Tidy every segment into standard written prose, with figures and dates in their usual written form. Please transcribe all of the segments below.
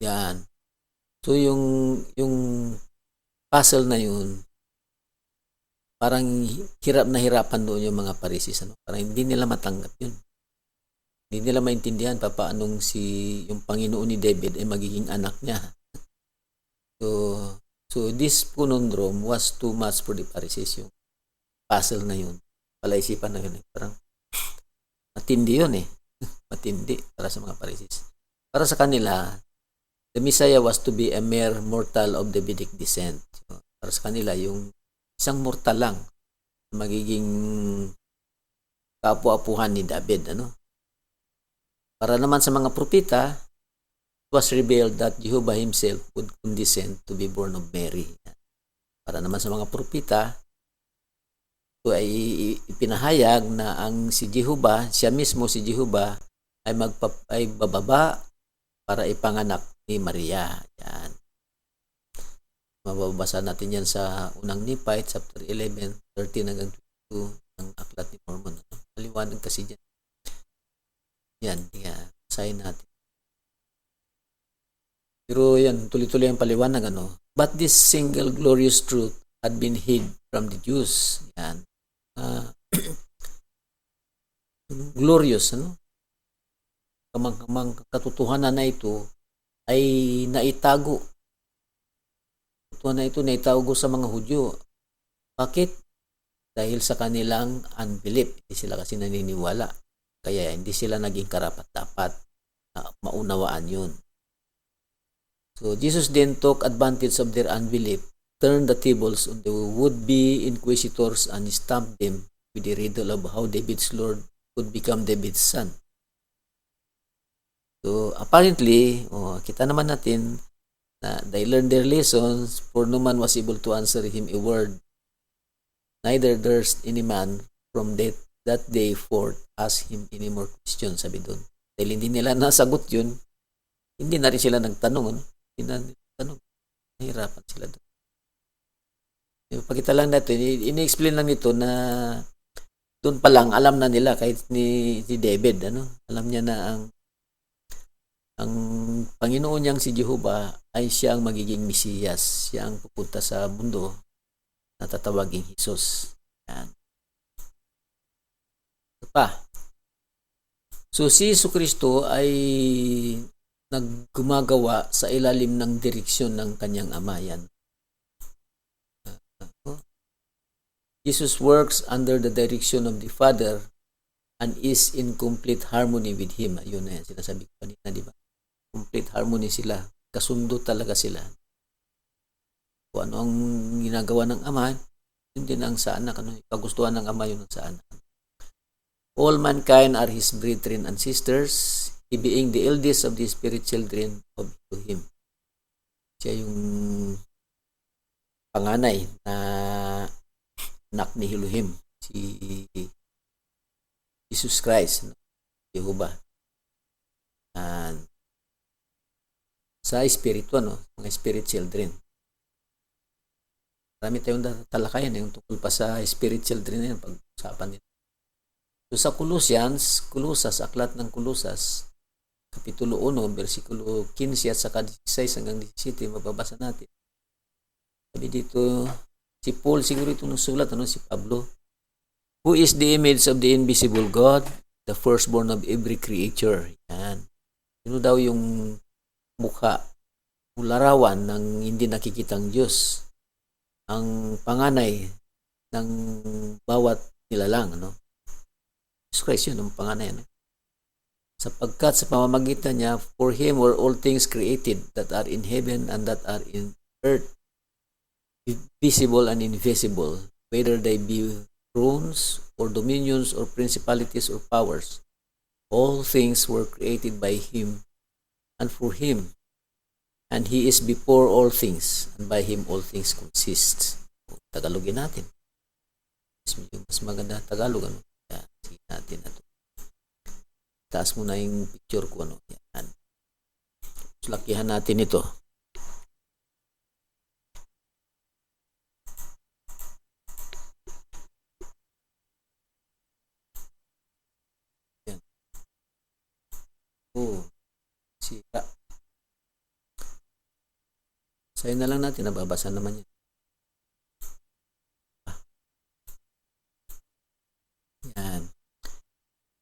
Yan. So yung puzzle na yun, parang hirap na hirapan doon yung mga Pharisees, ano? Parang hindi nila matanggap yun. Hindi nila maintindihan paanong yung Panginoon ni David ay magiging anak niya. So this conundrum was too much for the Pharisees, yung puzzle na yun. Palaisipan na yun. Parang matindi yun eh. Matindi para sa mga Pharisees. Para sa kanila, the Messiah was to be a mere mortal of Davidic descent. So, para sa kanila, yung isang mortal lang magiging kaapu-apuhan ni David. Para naman sa mga propeta, it was revealed that Jehovah himself would condescend to be born of Mary. Para naman sa mga propeta, ito ay ipinahayag na ang si Jehovah, siya mismo si Jehovah, ay bababa para ipanganak ni Maria. Yan. Mababasa natin yan sa unang Nephi, chapter 11, 13 hanggang 22 ng Aklat ni Mormon. Maliwanag kasi dyan. Yan, basahin natin. Pero yan, tuloy-tuloy ang paliwanag. But this single glorious truth had been hid from the Jews. Yan. Glorious, kamang katotohanan na ito ay naitago. Katotohanan na ito naitago sa mga Hudyo. Bakit? Dahil sa kanilang unbelief. Hindi sila kasi naniniwala. Kaya hindi sila naging karapat-dapat na maunawaan yun. So Jesus then took advantage of their unbelief, turned the tables on the would-be inquisitors and stamped them with the riddle of how David's Lord could become David's son. So apparently, kita naman natin na they learned their lessons, for no man was able to answer him a word. Neither durst any man from that day forth ask him any more questions, sabi doon. Dahil hindi nila nasagot yun, hindi na rin sila nagtanong. Hindi na nagtanong. Nahirapan sila doon. Pakita lang natin, ini-explain lang nito na doon pa lang alam na nila kahit ni David, alam niya na ang Panginoon niyang si Jehovah ay siyang magiging Mesiyas, siya ang pupunta sa mundo na tatawaging Jesus. Yan. So si Jesucristo ay naggumagawa sa ilalim ng direksyon ng kanyang Ama. Yan. Jesus works under the direction of the Father and is in complete harmony with Him. Ayun na yan, sinasabi ko kanina, di ba? Complete harmony sila. Kasundo talaga sila. Kung ano ang ginagawa ng Ama, yun din ang sa anak. Kagustuhan ng Ama, yun ang sa anak. All mankind are His brethren and sisters, He being the eldest of the spirit children of Him. Siya yung panganay na anak ni Elohim, si Jesus Christ, Jehovah. And sa espiritu, mga spirit children. Marami tayong talakayan yung tungkol pa sa spirit children na yun, pag-usapan nito. So sa Kolosas, aklat ng Kolosas, Kapitulo 1, versikulo 15 at saka 16 hanggang 17, mababasa natin. Sabi dito, si Paul, siguro ito nung sulat, si Pablo, who is the image of the invisible God, the firstborn of every creature. Yan. Yun daw yung mukha, larawan ng hindi nakikitang Diyos, ang panganay ng bawat nilalang. Jesus Christ yun, ang panganay. Sapagkat sa pamamagitan niya, for Him were all things created that are in heaven and that are in earth, visible and invisible, whether they be thrones or dominions or principalities or powers. All things were created by Him and for Him, and He is before all things, and by Him all things consist. Tagalogin natin. Mas maganda Tagalog. Sige natin ito. Taas mo na yung picture ko. Yan. Lakihan natin ito. Yan. Sira. Basahin na lang natin, nababasa naman yan. Yan.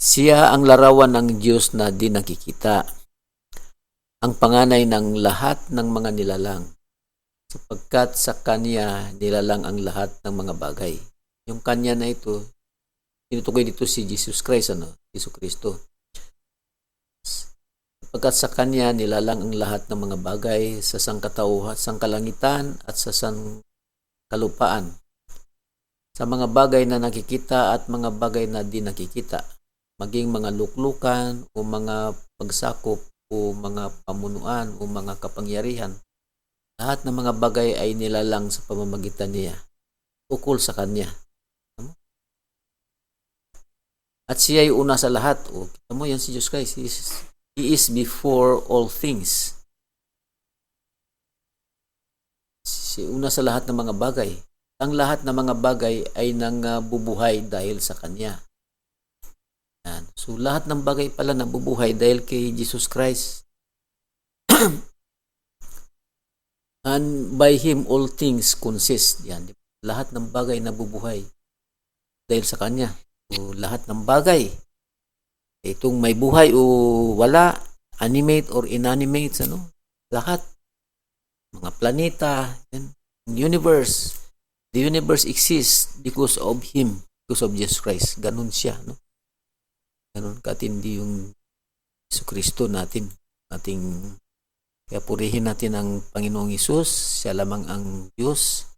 Siya ang larawan ng Diyos na di nakikita, ang panganay ng lahat ng mga nilalang, sapagkat sa Kanya nilalang ang lahat ng mga bagay. Yung Kanya na ito, tinutukoy dito si Jesus Christ, Jesu Kristo. Sapagkat sa Kanya nilalang ang lahat ng mga bagay sa sangkatauhan, sangkalangitan at sa sangkalupaan, sa mga bagay na nakikita at mga bagay na di nakikita, maging mga luklukan o mga pagsakop o mga pamunuan o mga kapangyarihan. Lahat ng mga bagay ay nilalang sa pamamagitan niya, ukol sa Kanya. At siya ay una sa lahat. O, kita mo yan si Jesus Christ. He is before all things. Siya una sa lahat ng mga bagay. Ang lahat ng mga bagay ay bubuhay dahil sa Kanya. Yan. So, lahat ng bagay pala nabubuhay dahil kay Jesus Christ. And by Him all things consist. Yan. Lahat ng bagay nabubuhay dahil sa Kanya. So, lahat ng bagay, itong may buhay o wala, animate or inanimate, lahat. Mga planeta, yan. Universe. The universe exists because of Him, because of Jesus Christ. Ganun siya, Ganun katindi yung Jesu Kristo natin. Kaya purihin natin ang Panginoong Hesus. Siya lamang ang Diyos,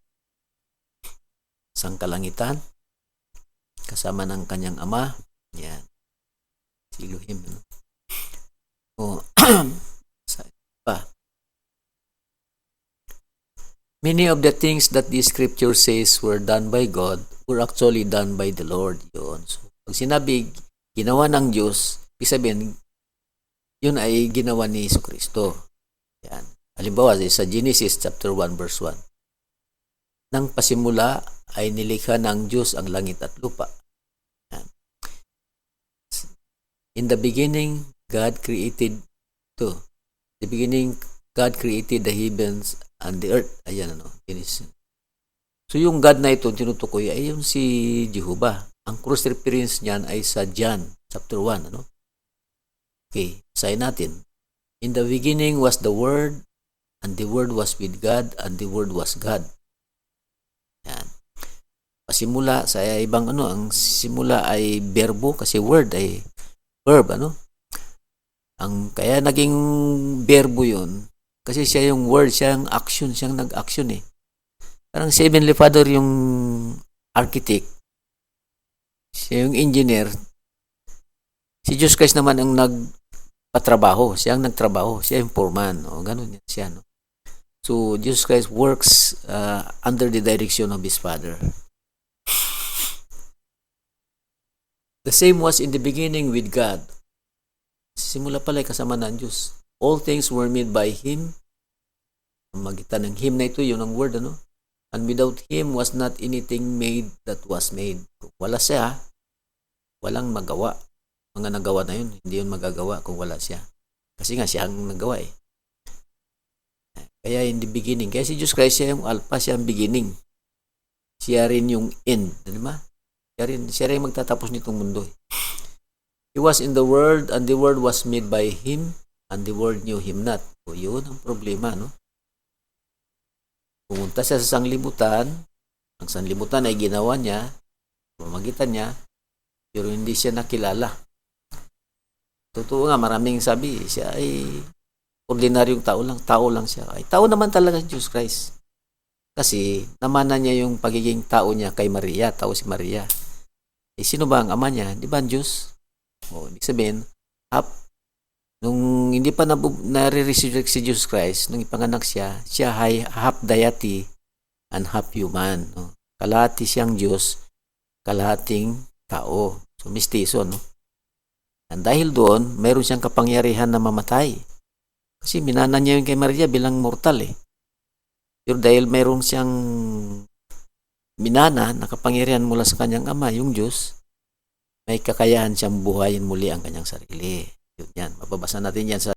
sangkalangitan, kasama ng Kanyang Ama. Yan. Si Elohim. Many of the things that the scripture says were done by God were actually done by the Lord. Yun. So, pag sinabi, ginawa ng Diyos, ibig sabihin, yun ay ginawa ni Jesu Kristo. Yan. Halimbawa, sa Genesis chapter 1 verse 1. Nang pasimula ay nilikha ng Diyos ang langit at lupa. Yan. In the beginning, God created the beginning, God created the heavens and the earth. Ayan, Genesis. So, yung God na ito, tinutukoy, ay yung si Jehovah. Ang cross reference niyan ay sa John chapter 1, Okay, basahin natin. In the beginning was the Word, and the Word was with God, and the Word was God. Yan. Pasimula sa ibang ang simula ay berbo kasi word ay verb, Ang kaya naging berbo 'yon kasi siya yung word, siya yung action, siyang nag-action Parang si Heavenly Father yung architect. Siya yung engineer. Si Jesus Christ naman ang nagpatrabaho. Siya ang nagtrabaho. Siya yung foreman. Ganun yan siya. So, Jesus Christ works under the direction of His Father. The same was in the beginning with God. Simula pala kasama ng Diyos. All things were made by Him. Ang magitan ng Him na ito, yun ang word, And without Him was not anything made that was made. Kung wala siya, walang magawa. Mga nagawa na yun, hindi yun magagawa kung wala siya. Kasi nga siya ang nagawa Kaya in the beginning, kaya si Jesus Christ siya yung alpha, siya ang beginning. Siya rin yung end. Diba? Siya rin magtatapos nitong mundo He was in the world, and the world was made by Him, and the world knew Him not. O yun ang problema, Pumunta siya sa sanglibutan, ang sanglibutan ay ginawa niya, pamagitan niya, pero hindi siya nakilala. Totoo nga, maraming sabi, siya ay ordinaryong tao lang siya. Ay, tao naman talaga si Jesus Christ. Kasi, namana niya yung pagiging tao niya kay Maria, tao si Maria. Sino ba ang ama niya? Di ba ang Diyos? Ibig sabihin, nung hindi pa nare-resurrect si Jesus Christ, nung ipanganak siya ay half deity and half human. Kalahati siyang Diyos, kalahating tao. So, mistiso, And dahil doon, mayroon siyang kapangyarihan na mamatay. Kasi minana niya yung kay Maria bilang mortal Pero dahil mayroon siyang minana na kapangyarihan mula sa kanyang ama, yung Diyos, may kakayahan siyang buhayin muli ang kanyang sarili. Yun yan. Mababasa natin yan sa